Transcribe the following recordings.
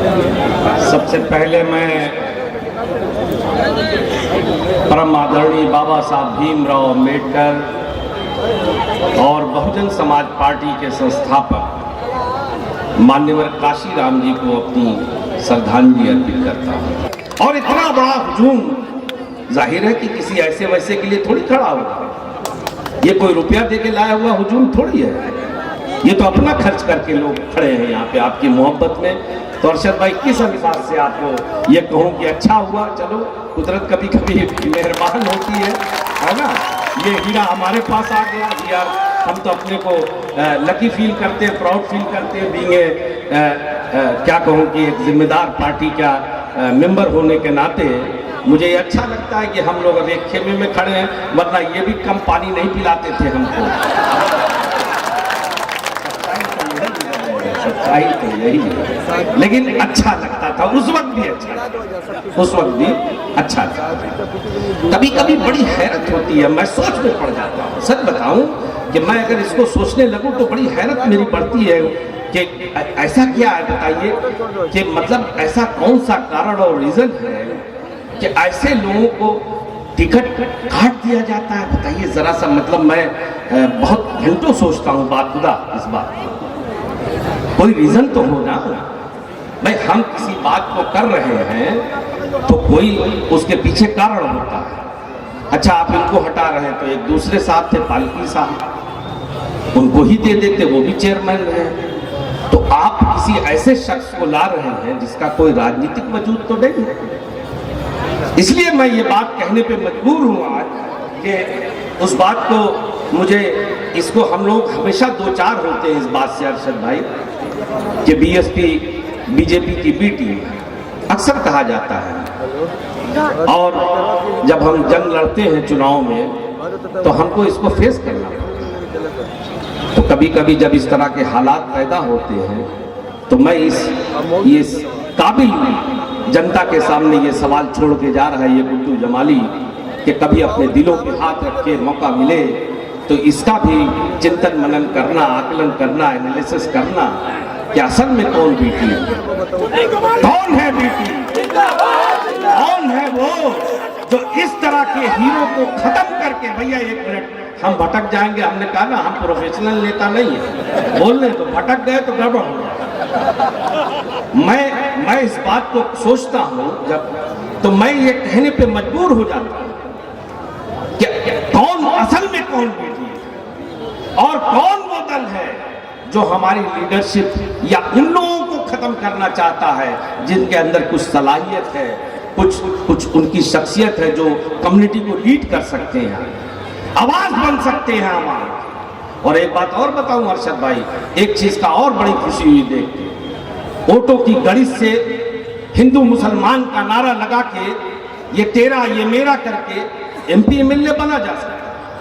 सबसे पहले मैं परम आदरणीय बाबा साहब भीमराव अम्बेडकर और बहुजन समाज पार्टी के संस्थापक मान्यवर काशीराम जी को अपनी श्रद्धांजलि अर्पित करता हूँ। और इतना बड़ा हुजूम जाहिर है कि किसी ऐसे वैसे के लिए थोड़ी खड़ा होगा, ये कोई रुपया दे के लाया हुआ हुजूम थोड़ी है, ये तो अपना खर्च करके लोग खड़े हैं यहाँ पे आपकी मोहब्बत में। तो अरशद भाई किस अंदाज से आपको ये कहूँ कि अच्छा हुआ, चलो कुदरत कभी कभी मेहरबान होती है ना। ये हीरा हमारे पास आ गया यार, हम तो अपने को लकी फील करते हैं, प्राउड फील करते हैं बीइंग क्या कहूँ कि एक जिम्मेदार पार्टी का मेंबर होने के नाते मुझे ये अच्छा लगता है कि हम लोग अब एक खेमे में खड़े हैं, वरना ये भी कम पानी नहीं पिलाते थे हमको। सच्चाई तो यही है, लेकिन अच्छा लगता था उस वक्त भी, उस वक्त भी अच्छा था। कभी कभी बड़ी हैरत होती है, मैं सोच में पड़ जाता हूँ, सच बताऊं कि मैं अगर इसको सोचने लगूं तो बड़ी हैरत मेरी बढ़ती है कि ऐसा क्या है बताइए, कि मतलब ऐसा कौन सा कारण और रीजन है कि ऐसे लोगों को टिकट काट दिया जाता है, बताइए जरा सा। मतलब मैं बहुत घंटों सोचता हूँ बात खुदा इस बात को, कोई रीजन तो हो ना भाई। हम किसी बात को कर रहे हैं तो कोई उसके पीछे कारण होता है। अच्छा आप इनको हटा रहे हैं तो एक दूसरे साहब थे पालकी साहब, उनको ही दे देते, वो भी चेयरमैन रहे। तो आप किसी ऐसे शख्स को ला रहे हैं जिसका कोई राजनीतिक वजूद तो नहीं है। इसलिए मैं ये बात कहने पे मजबूर हूँ आज कि उस बात को मुझे, इसको हम लोग हमेशा दो चार होते हैं इस बात से अरशद भाई कि बीएसपी बीजेपी की बी टीम अक्सर कहा जाता है, और जब हम जंग लड़ते हैं चुनाव में तो हमको इसको फेस करना पड़ता है। तो कभी कभी जब इस तरह के हालात पैदा होते हैं तो मैं इस काबिल जनता के सामने ये सवाल छोड़ के जा रहा है ये गुड्डू जमाली कि कभी अपने दिलों पे हाथ रख के मौका मिले तो इसका भी चिंतन मनन करना, आकलन करना, एनालिसिस करना कि असल में कौन बीटी है, कौन है बीटी, कौन है वो जो इस तरह के हीरो को खत्म करके। भैया एक मिनट, हम भटक जाएंगे, हमने कहा ना हम प्रोफेशनल नेता नहीं है, बोल रहे तो भटक गए तो गड़बड़ हो जाए। मैं इस बात को सोचता हूं जब, तो मैं ये कहने पे मजबूर हो जाता हूं कि कौन असल में कौन बीटी है और कौन वो दल है जो हमारी लीडरशिप या उन लोगों को खत्म करना चाहता है जिनके अंदर कुछ सलाहियत है, कुछ उनकी शख्सियत है जो कम्युनिटी को लीड कर सकते हैं, आवाज बन सकते हैं हमारे। और एक बात और बताऊं अरशद भाई, एक चीज का और बड़ी खुशी हुई देख के, वोटों की गणित से हिंदू मुसलमान का नारा लगा के ये तेरा ये मेरा करके एमपी एमएलए बना जा सकता है,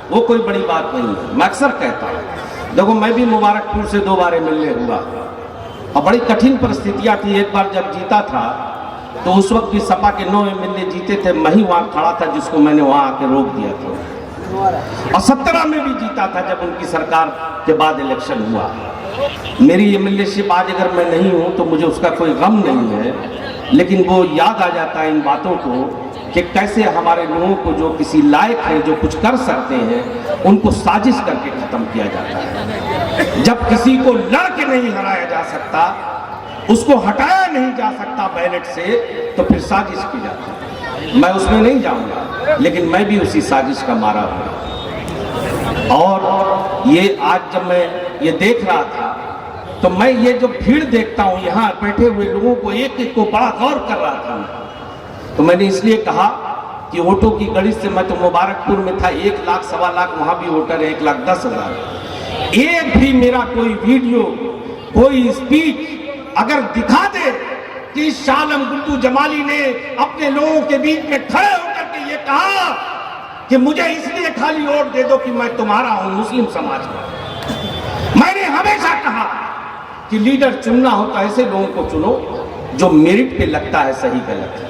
वो कोई बड़ी बात नहीं है। मैं अक्सर कहता हूँ, देखो मैं भी मुबारकपुर से 2 बार एमएलए हुआ और बड़ी कठिन परिस्थितियां थी। एक बार जब जीता था तो उस वक्त भी सपा के 9 एमएलए जीते थे, मैं ही वहां खड़ा था जिसको मैंने वहां आके रोक दिया था। और 17 में भी जीता था जब उनकी सरकार के बाद इलेक्शन हुआ। मेरी एमएलएशिप आज अगर मैं नहीं हूं तो मुझे उसका कोई गम नहीं है, लेकिन वो याद आ जाता है इन बातों को कि कैसे हमारे लोगों को जो किसी लायक है, जो कुछ कर सकते हैं, उनको साजिश करके खत्म किया जाता है। जब किसी को लड़के नहीं हराया जा सकता, उसको हटाया नहीं जा सकता बैलेट से, तो फिर साजिश की जाती है। मैं उसमें नहीं जाऊंगा, लेकिन मैं भी उसी साजिश का मारा हूं। और ये आज जब मैं ये देख रहा था तो मैं ये जो भीड़ देखता हूं यहाँ बैठे हुए लोगों को, एक एक को बड़ा गौर कर रहा था। तो मैंने इसलिए कहा कि वोटों की गणित से, मैं तो मुबारकपुर में था, 1 लाख सवा लाख वहां भी वोटर है, 1,10,000। एक भी मेरा कोई वीडियो, कोई स्पीच अगर दिखा दे कि शाह आलम गुड्डू जमाली ने अपने लोगों के बीच में खड़े होकर के ये कहा कि मुझे इसलिए खाली वोट दे दो कि मैं तुम्हारा हूं, मुस्लिम समाज का। मैंने हमेशा कहा कि लीडर चुनना हो तो ऐसे लोगों को चुनो जो मेरिट पे लगता है सही गलत है,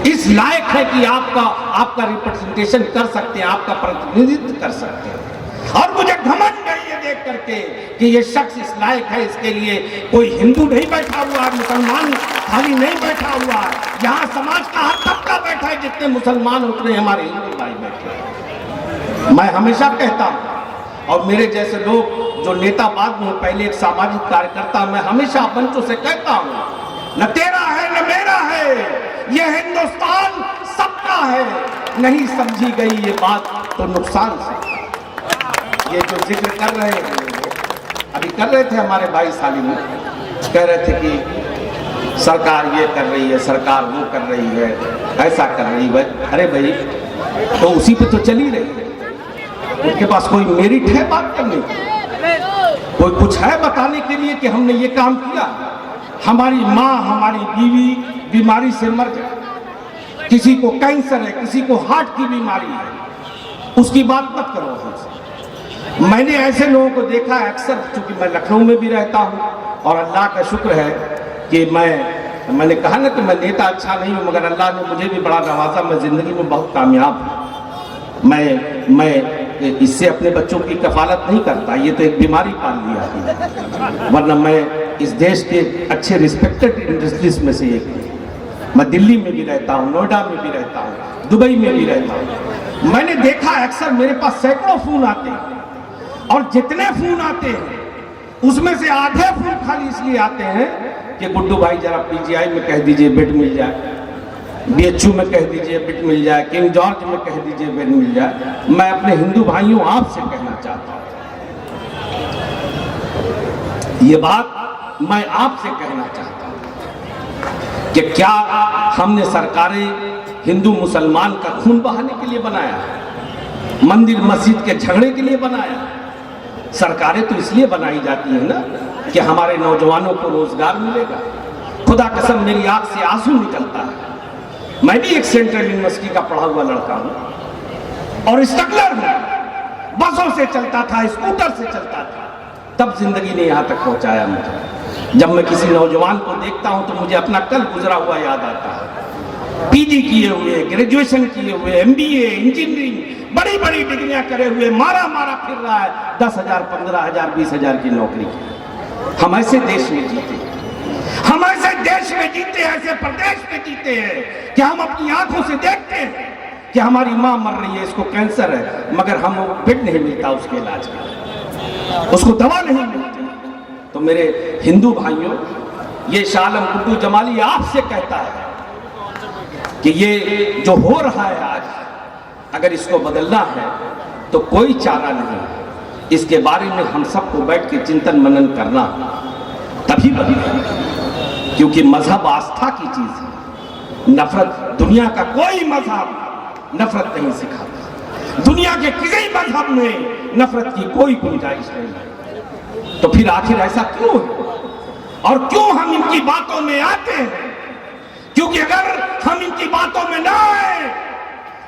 इस लायक है कि आपका रिप्रेजेंटेशन कर सकते हैं, आपका प्रतिनिधित्व कर सकते हैं। और मुझे घमंड है ये देख करके कि ये शख्स इस लायक है, इसके लिए कोई हिंदू नहीं बैठा हुआ, मुसलमान खाली नहीं बैठा हुआ है, यहाँ समाज का हर तबका बैठा है, जितने मुसलमान उतने हमारे हिंदू भाई बैठे हैं। मैं हमेशा कहता हूँ, और मेरे जैसे लोग जो नेता बाद में पहले एक सामाजिक कार्यकर्ता, मैं हमेशा मंचों से कहता हूँ, न तेरा है न मेरा है, ये हिंदुस्तान सबका है। नहीं समझी गई ये बात तो नुकसान से। ये जो जिक्र कर रहे हैं, अभी कर रहे थे हमारे भाई सालिम, कह रहे थे कि सरकार ये कर रही है, सरकार वो कर रही है, ऐसा कर रही है। अरे भाई, तो उसी पे तो चली रही है, उनके पास कोई मेरिट है बात करने की? कोई कुछ है बताने के लिए कि हमने ये काम किया? हमारी माँ, हमारी बीवी बीमारी से मर जाए, किसी को कैंसर है, किसी को हार्ट की बीमारी है, उसकी बात मत करो हमसे। मैंने ऐसे लोगों को देखा अक्सर, चूंकि मैं लखनऊ में भी रहता हूँ, और अल्लाह का शुक्र है कि मैंने कहा ना कि मैं नेता अच्छा नहीं हूँ, मगर अल्लाह ने मुझे भी बड़ा नवाजा, मैं जिंदगी में बहुत कामयाब हूँ। मैं इससे अपने बच्चों की कफालत नहीं करता, ये तो एक बीमारी पाल लिया है, वरना मैं इस देश के अच्छे रिस्पेक्टेड इंडस्ट्रीज में से एक हूँ। मैं दिल्ली में भी रहता हूँ, नोएडा में भी रहता हूँ, दुबई में भी रहता हूँ। मैंने देखा अक्सर मेरे पास सैकड़ों फोन आते हैं, और जितने फोन आते हैं उसमें से आधे फोन खाली इसलिए आते हैं कि गुड्डू भाई जरा पीजीआई में कह दीजिए बेड मिल जाए, बीएचयू में कह दीजिए बेड मिल जाए, किंग जॉर्ज में कह दीजिए बेड मिल जाए। मैं अपने हिंदू भाइयों आपसे कहना चाहता हूँ, ये बात मैं आपसे कहना चाहता हूँ कि क्या हमने सरकारें हिंदू मुसलमान का खून बहाने के लिए बनाया, मंदिर मस्जिद के झगड़े के लिए बनाया? सरकारें तो इसलिए बनाई जाती है ना कि हमारे नौजवानों को रोजगार मिलेगा। खुदा कसम मेरी आंख से आंसू निकलता है। मैं भी एक सेंट्रल यूनिवर्सिटी का पढ़ा हुआ लड़का हूं, और स्ट्रगलर हूं, बसों से चलता था, स्कूटर से चलता था, तब जिंदगी ने यहां तक पहुंचाया मुझे। जब मैं किसी नौजवान को देखता हूं तो मुझे अपना कल गुजरा हुआ याद आता है। पीजी किए हुए, ग्रेजुएशन किए हुए, एमबीए, इंजीनियरिंग, बड़ी बड़ी डिग्रियां करे हुए, मारा फिर रहा है 10,000, 15,000, 20,000 की नौकरी की। हम ऐसे देश में जीते, हम ऐसे देश में जीते, ऐसे प्रदेश में जीते हैं कि हम अपनी आंखों से देखते हैं कि हमारी माँ मर रही है, इसको कैंसर है, मगर हम बेड नहीं मिलता उसके इलाज का, उसको दवा नहीं मिलती। तो मेरे हिंदू भाइयों, ये शाह आलम गुड्डू जमाली आपसे कहता है कि ये जो हो रहा है आज, अगर इसको बदलना है तो कोई चारा नहीं। इसके बारे में हम सबको बैठ के चिंतन मनन करना, तभी बदलेगा। क्योंकि मजहब आस्था की चीज है। नफरत, दुनिया का कोई मजहब नफरत नहीं सिखाता, दुनिया के किसी मजहब में नफरत की कोई गुंजाइश नहीं है। तो फिर आखिर ऐसा क्यों है, और क्यों हम इनकी बातों में आते हैं? क्योंकि अगर हम इनकी बातों में ना आए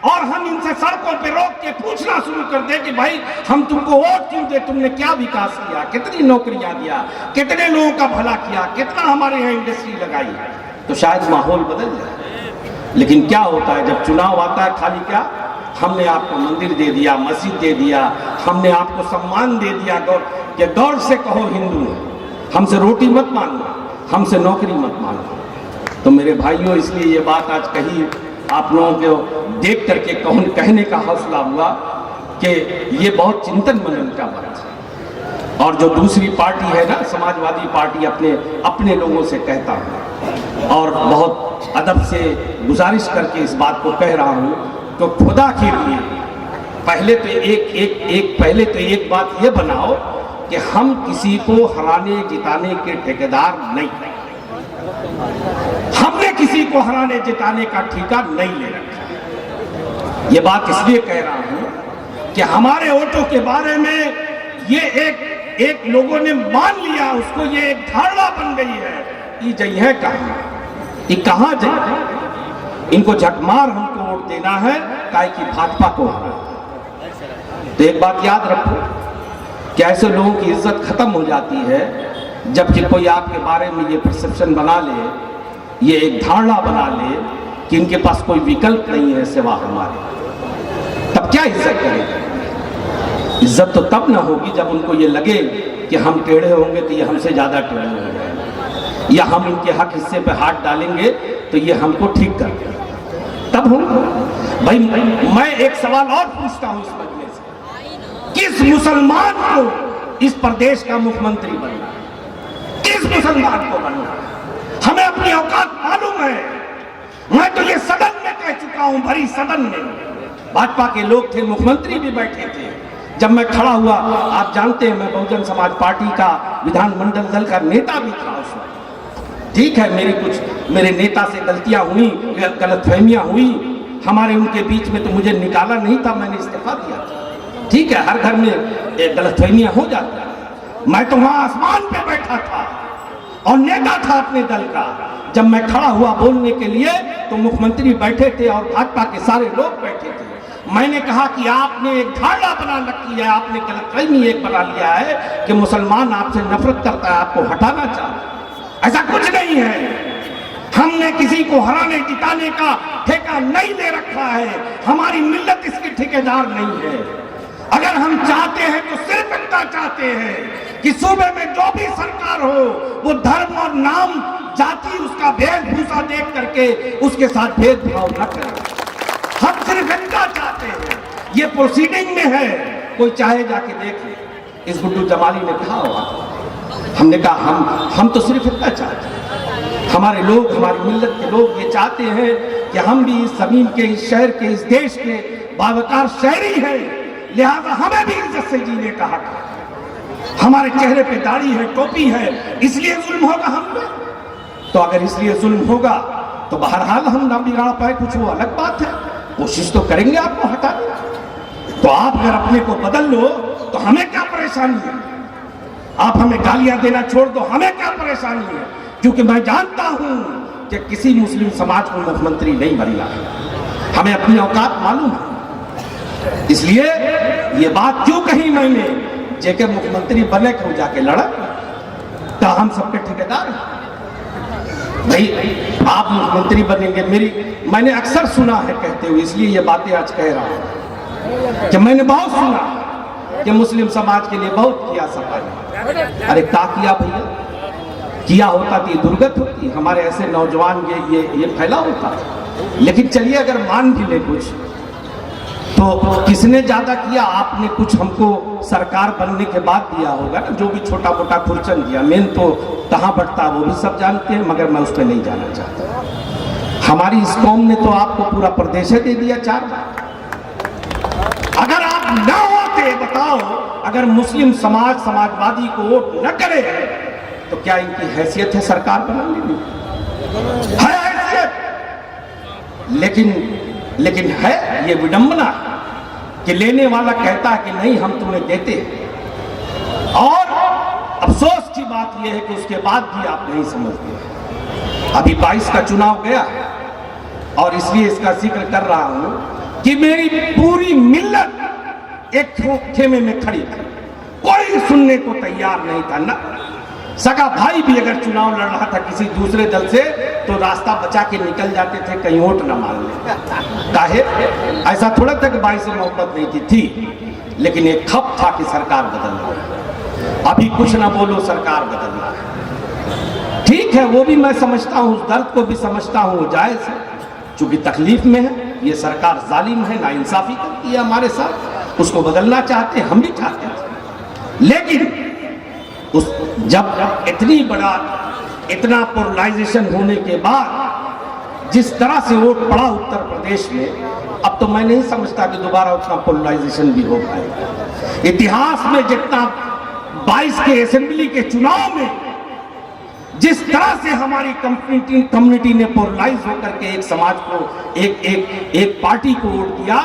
और हम इनसे सड़कों पे रोक के पूछना शुरू कर दे कि भाई हम तुमको वोट क्यों दे, तुमने क्या विकास किया, कितनी नौकरियां दिया, कितने लोगों का भला किया, कितना हमारे यहाँ इंडस्ट्री लगाई, तो शायद माहौल बदल जाए। लेकिन क्या होता है जब चुनाव आता है, खाली क्या, हमने आपको मंदिर दे दिया, मस्जिद दे दिया, हमने आपको सम्मान दे दिया, कि गौर से कहो हिंदू, हमसे रोटी मत मांगो, हमसे नौकरी मत मांगो। तो मेरे भाइयों, इसलिए ये बात आज कही, आप लोगों को देख करके कहने का हौसला हुआ कि ये बहुत चिंतन मनन का बात है। और जो दूसरी पार्टी है ना, समाजवादी पार्टी, अपने लोगों से कहता हूँ और बहुत अदब से गुजारिश करके इस बात को कह रहा हूँ, तो खुदा के लिए पहले तो एक बात ये बनाओ कि हम किसी को हराने जिताने के ठेकेदार नहीं, हमने किसी को हराने जिताने का ठेका नहीं ले रखा। ये बात इसलिए कह रहा हूं कि हमारे वोटों के बारे में ये एक लोगों ने मान लिया, उसको ये एक धारणा बन गई है, ये जगह कहां, ये कहां जगह, इनको झकमार हमको वोट देना है ताकि भाजपा को हराए। तो एक बात याद रखो कि ऐसे लोगों की इज्जत खत्म हो जाती है जबकि कोई आपके बारे में ये परसेप्शन बना ले, ये एक धारणा बना ले कि इनके पास कोई विकल्प नहीं है सिवा हमारे, तब क्या इज्जत करेगा? इज्जत तो तब ना होगी जब उनको ये लगे कि हम टेढ़े होंगे तो ये हमसे ज्यादा टेढ़े हो जाएंगे, या हम इनके हक हिस्से पे हाथ डालेंगे तो ये हमको ठीक कर देंगे, तब हम भाई मैं एक सवाल और पूछता हूं इस मजमे से, किस मुसलमान को इस प्रदेश का मुख्यमंत्री बनना है? किस मुसलमान को बनना है? हमें अपनी औकात मालूम है। मैं तो ये सदन में कह चुका हूं, भरी सदन में भाजपा के लोग थे, मुख्यमंत्री भी बैठे थे। जब मैं खड़ा हुआ, आप जानते हैं मैं बहुजन समाज पार्टी का विधानमंडल दल का नेता भी था उस वक्त। ठीक है, मेरे नेता से गलतियां हुई, गलतफहमियां हुई हमारे उनके बीच में, तो मुझे निकाला नहीं था, मैंने इस्तीफा दिया था। ठीक है, हर घर में गलतफहमियां हो जाती है। मैं तो वहां आसमान पे बैठा था और नेता था अपने दल का। जब मैं खड़ा हुआ बोलने के लिए तो मुख्यमंत्री बैठे थे और भाजपा के सारे लोग बैठे थे। मैंने कहा कि आपने एक धारणा बना रखी है, आपने गलतफहमी एक बना लिया है कि मुसलमान आपसे नफरत करता है, आपको हटाना चाहता है। ऐसा कुछ नहीं है। हमने किसी को हराने जिताने का ठेका नहीं ले रखा है, हमारी मिल्लत इसके ठेकेदार नहीं है। अगर हम चाहते हैं तो सिर्फ इतना चाहते हैं कि सूबे में जो भी सरकार हो वो धर्म और नाम जाति उसका वेशभूषा देख करके उसके साथ भेदभाव न करे। हम सिर्फ इतना चाहते हैं, ये प्रोसीडिंग में है, कोई चाहे जाके देखे। इस गुड्डू जमाली ने कहा हुआ, हमने कहा हम तो सिर्फ इतना चाहते हैं, हमारे लोग, हमारी मिल्लत के लोग ये चाहते हैं कि हम भी इस जमीन के, इस शहर के, इस देश के बावकार शहरी हैं, लिहाजा हमें भी इज्जत से जीने का हक है। हमारे चेहरे पे दाढ़ी है, टोपी है, इसलिए जुल्म होगा हम पे? तो अगर इसलिए जुल्म होगा तो बहरहाल हम ना बिगाड़ पाए कुछ, वो अलग बात है, कोशिश तो करेंगे आपको हटाने। तो आप अगर अपने को बदल लो तो हमें क्या परेशानी है? आप हमें गालियां देना छोड़ दो, हमें क्या परेशानी है? क्योंकि मैं जानता हूं कि किसी मुस्लिम समाज को मुख्यमंत्री नहीं बनना है, हमें अपनी औकात मालूम है। इसलिए ये बात क्यों कही मैंने, जेके मुख्यमंत्री बने क्यों जाके लड़ा, तो हम सबके ठेकेदार हैं। भाई आप मुख्यमंत्री बनेंगे, मैंने अक्सर सुना है कहते हुए, इसलिए ये बातें आज कह रहा हूं कि मैंने बहुत सुना कि मुस्लिम समाज के लिए बहुत किया सफाई। अरे क्या किया भैया? किया होता तो ये दुर्गत होती, हमारे ऐसे नौजवान ये फैला होता। लेकिन चलिए अगर मान भी ले कुछ, तो किसने ज्यादा किया? आपने कुछ हमको सरकार बनने के बाद दिया होगा ना, जो भी छोटा मोटा खुर्चन दिया। मेन तो कहाँ बढ़ता वो भी सब जानते हैं, मगर मैं उस पर नहीं जाना चाहता। हमारी इस कौम ने तो आपको पूरा प्रदेश दे दिया 4 बार। अगर आप न होते, बताओ, अगर मुस्लिम समाजवादी को वोट न करे तो क्या इनकी हैसियत है सरकार बनाने की? है हैसियत, लेकिन है ये विडंबना कि लेने वाला कहता है कि नहीं हम तुम्हें देते हैं, और अफसोस की बात यह है कि उसके बाद भी आप नहीं समझते। अभी 22 का चुनाव गया और इसलिए इसका जिक्र कर रहा हूं कि मेरी पूरी मिल्लत एक खेमे में खड़ी थी, कोई सुनने को तैयार नहीं था। ना सगा भाई भी अगर चुनाव लड़ रहा था किसी दूसरे दल से तो रास्ता बचा के निकल जाते थे, कहीं वोट न मान ले। काहे? ऐसा थोड़ा था कि भाई से मोहब्बत नहीं थी, लेकिन एक खप था कि सरकार बदलना है। अभी कुछ ना बोलो, सरकार बदलना है। ठीक है, वो भी मैं समझता हूँ, उस दर्द को भी समझता हूँ, जायज है, चूंकि तकलीफ में है, ये सरकार जालिम है, नाइंसाफी करती है हमारे साथ, उसको बदलना चाहते हैं, हम भी चाहते हैं। लेकिन जब इतना पोलराइजेशन होने के बाद जिस तरह से वोट पड़ा उत्तर प्रदेश में, अब तो मैं नहीं समझता कि दोबारा उतना पोलराइजेशन भी हो पाएगा। इतिहास में जितना 22 के असेंबली के चुनाव में जिस तरह से हमारी कम्युनिटी ने पोलराइज होकर के एक समाज को, एक पार्टी को वोट दिया,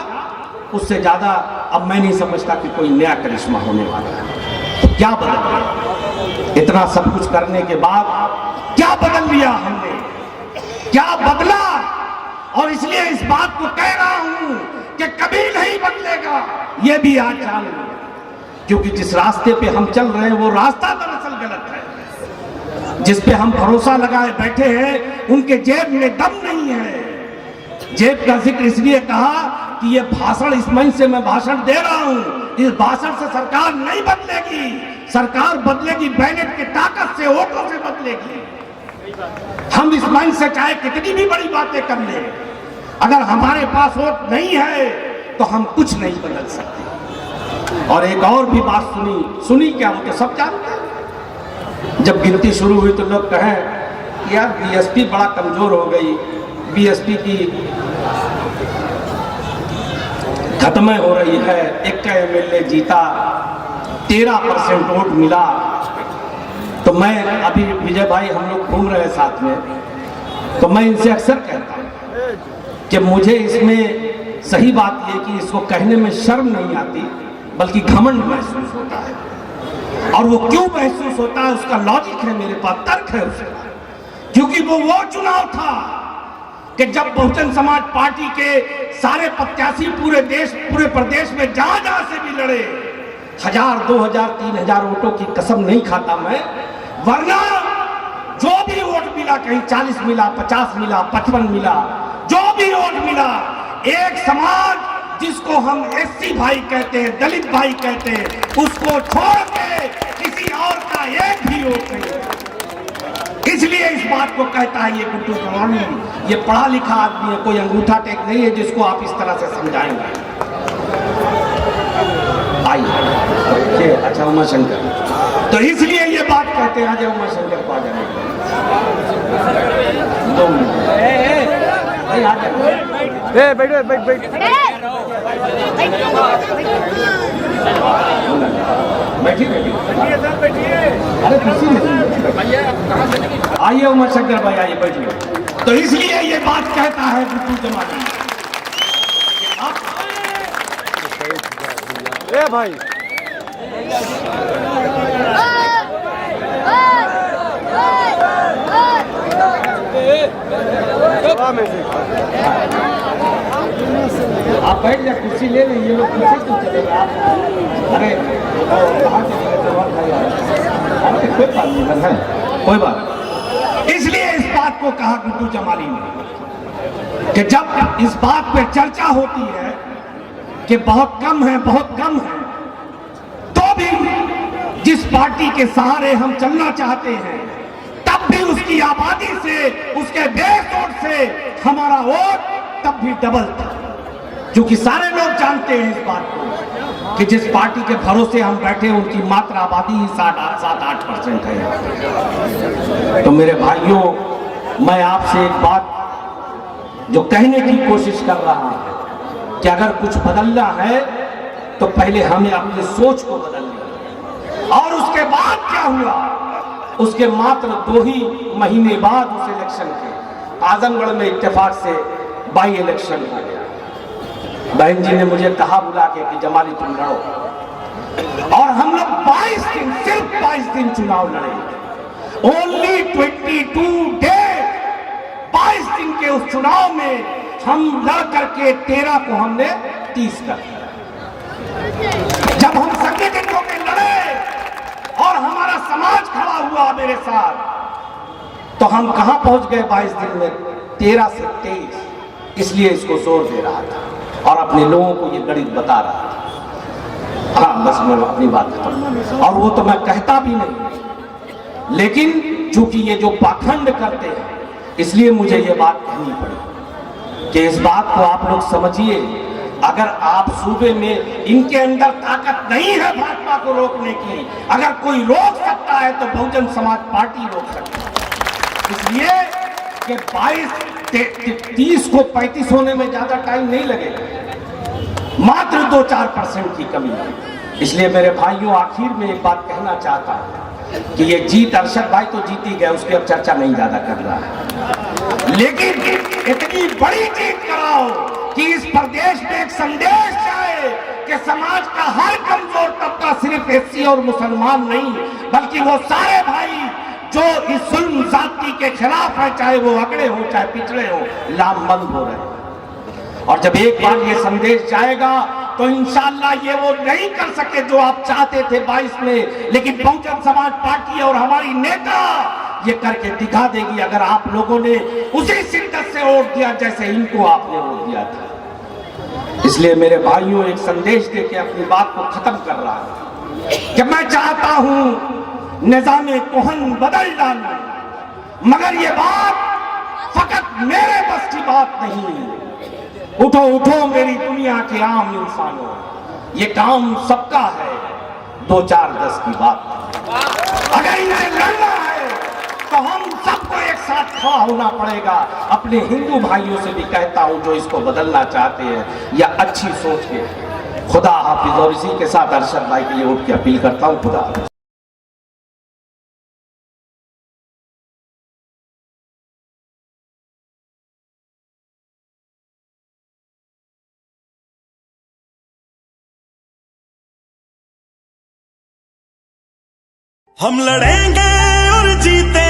उससे ज्यादा अब मैं नहीं समझता कि कोई नया करिश्मा होने वाला है। तो क्या बदल गया? इतना सब कुछ करने के बाद क्या बदल लिया हमने? क्या बदला? और इसलिए इस बात को कह रहा हूं कि कभी नहीं बदलेगा, ये भी आज जान लो, क्योंकि जिस रास्ते पे हम चल रहे हैं वो रास्ता दरअसल गलत है। जिस पे हम भरोसा लगाए बैठे हैं उनके जेब में दम नहीं है। जेब का जिक्र इसलिए कहा कि ये भाषण, इस मंच से मैं भाषण दे रहा हूं, इस भाषण से सरकार नहीं बदलेगी। सरकार बदलेगी बैलेट की ताकत से, वोटों से बदलेगी। हम इस मंच से चाहे कितनी भी बड़ी बातें कर लें, अगर हमारे पास वोट नहीं है तो हम कुछ नहीं बदल सकते। और एक और भी बात सुनी क्या, वो तो सब जानते हैं। जब गिनती शुरू हुई तो लोग कहें यार बीएसपी बड़ा कमजोर हो गई, बीएसपी की खत्म हो रही है, एक का एमएलए जीता, 13% वोट मिला। तो मैं अभी विजय भाई हम लोग घूम रहे साथ में, तो मैं इनसे अक्सर कहता हूं कि मुझे इसमें सही बात यह कि इसको कहने में शर्म नहीं आती बल्कि घमंड महसूस होता है। और वो क्यों महसूस होता है उसका लॉजिक है, मेरे पास तर्क है उसका। क्योंकि वो चुनाव था कि जब बहुजन समाज पार्टी के सारे प्रत्याशी पूरे प्रदेश में जहां से भी लड़े, 1000, 2000, 3000 वोटों की कसम नहीं खाता मैं, वरना जो भी वोट मिला, कहीं 40 मिला, 50 मिला, 55 मिला, जो भी वोट मिला, एक समाज जिसको हम एससी भाई कहते हैं, दलित भाई कहते हैं, उसको छोड़ के किसी और का एक भी वोट नहीं। इसलिए इस बात को कहता है ये गुड्डू जमानी, ये पढ़ा लिखा आदमी है, कोई अंगूठा टेक नहीं है जिसको आप इस तरह से समझाएंगे। आइए, अच्छा उमा शंकर, तो इसलिए ये बात कहते हैं। आज उमा शंकर को आ जाए, अरे कुर्सी आइए उमा शंकर भाई, आइए बैठिए। तो इसलिए ये बात कहता है गुड्डू जमानी। ए भाई आप बैठ जाए, कुर्सी ले लें, ये लोग पीछे क्यों चले गए आप? अरे कोई बात नहीं है, कोई बात। इसलिए इस बात को कहा गुड्डू जमानी ने कि जब इस बात पे चर्चा होती है कि बहुत कम है, तो भी जिस पार्टी के सहारे हम चलना चाहते हैं, तब भी उसकी आबादी से, उसके बेस वोट से हमारा वोट तब भी डबल था। क्योंकि सारे लोग जानते हैं इस बात को कि जिस पार्टी के भरोसे हम बैठे उनकी मात्र आबादी ही 7-8% है। तो मेरे भाइयों, मैं आपसे एक बात जो कहने की कोशिश कर रहा हूं कि अगर कुछ बदलना है तो पहले हमें अपनी सोच को बदलना। और उसके बाद क्या हुआ, उसके मात्र 2 ही महीने बाद उस इलेक्शन के आजमगढ़ में इत्तेफाक से बाई इलेक्शन हो गया। बहन जी ने मुझे कहा बुला के कि जमाली तुम लड़ो, और हम लोग 22 दिन, सिर्फ 22 दिन चुनाव लड़े। ओनली 22 डेज, 22 दिन के उस चुनाव में हम लड़ करके 13 को हमने 30 कर दिया। जब हम संगठन होकर लड़े और हमारा समाज खड़ा हुआ मेरे साथ, तो हम कहां पहुंच गए 22 दिन में? 13 से 23। इसलिए इसको जोर दे रहा था और अपने लोगों को ये गणित बता रहा था। हाँ, बस मैं अपनी बात खत्म। और वो तो मैं कहता भी नहीं, लेकिन चूंकि ये जो पाखंड करते हैं, इसलिए मुझे ये बात कहनी पड़ी कि इस बात को आप लोग समझिए। अगर आप सूबे में इनके अंदर ताकत नहीं है भाजपा को रोकने की, अगर कोई रोक सकता है तो बहुजन समाज पार्टी रोक सकती है। इसलिए कि 30 को 35 होने में ज्यादा टाइम नहीं लगेगा, मात्र 2-4% की कमी है। इसलिए मेरे भाइयों, आखिर में एक बात कहना चाहता हूं कि ये जीत, अरशद भाई तो जीत ही गए, उसकी अब चर्चा नहीं ज्यादा कर रहा है, लेकिन इतनी बड़ी जीत कराओ कि इस प्रदेश में एक संदेश जाए कि समाज का हर कमजोर तबका, सिर्फ एससी और मुसलमान नहीं, बल्कि वो सारे भाई जो इस जुल्म जाति के खिलाफ है, चाहे वो अगड़े हो चाहे पिछड़े हो, लामबंद हो रहे हैं। और जब एक बार ये संदेश जाएगा तो इंशाअल्लाह ये वो नहीं कर सके जो आप चाहते थे 22 में, लेकिन बहुजन समाज पार्टी और हमारी नेता ये करके दिखा देगी, अगर आप लोगों ने उसी शिद्दत से वोट दिया जैसे इनको आपने वोट दिया था। इसलिए मेरे भाइयों, एक संदेश देके अपनी बात को खत्म कर रहा हूं कि मैं चाहता हूं निजामे कोहन बदल डालना, मगर ये बात फकत मेरे बस की बात नहीं। उठो उठो मेरी दुनिया के आम इंसानों, ये काम सबका है, 2 4 10 की बात। अगर इन्हें लड़ना है तो हम सबको एक साथ खड़ा होना पड़ेगा। अपने हिंदू भाइयों से भी कहता हूं जो इसको बदलना चाहते हैं या अच्छी सोच के। खुदा हाफिज। और इसी के साथ अरशद भाई के लिए उठ के अपील करता हूं, खुदा हाफिज। हम लड़ेंगे और जीते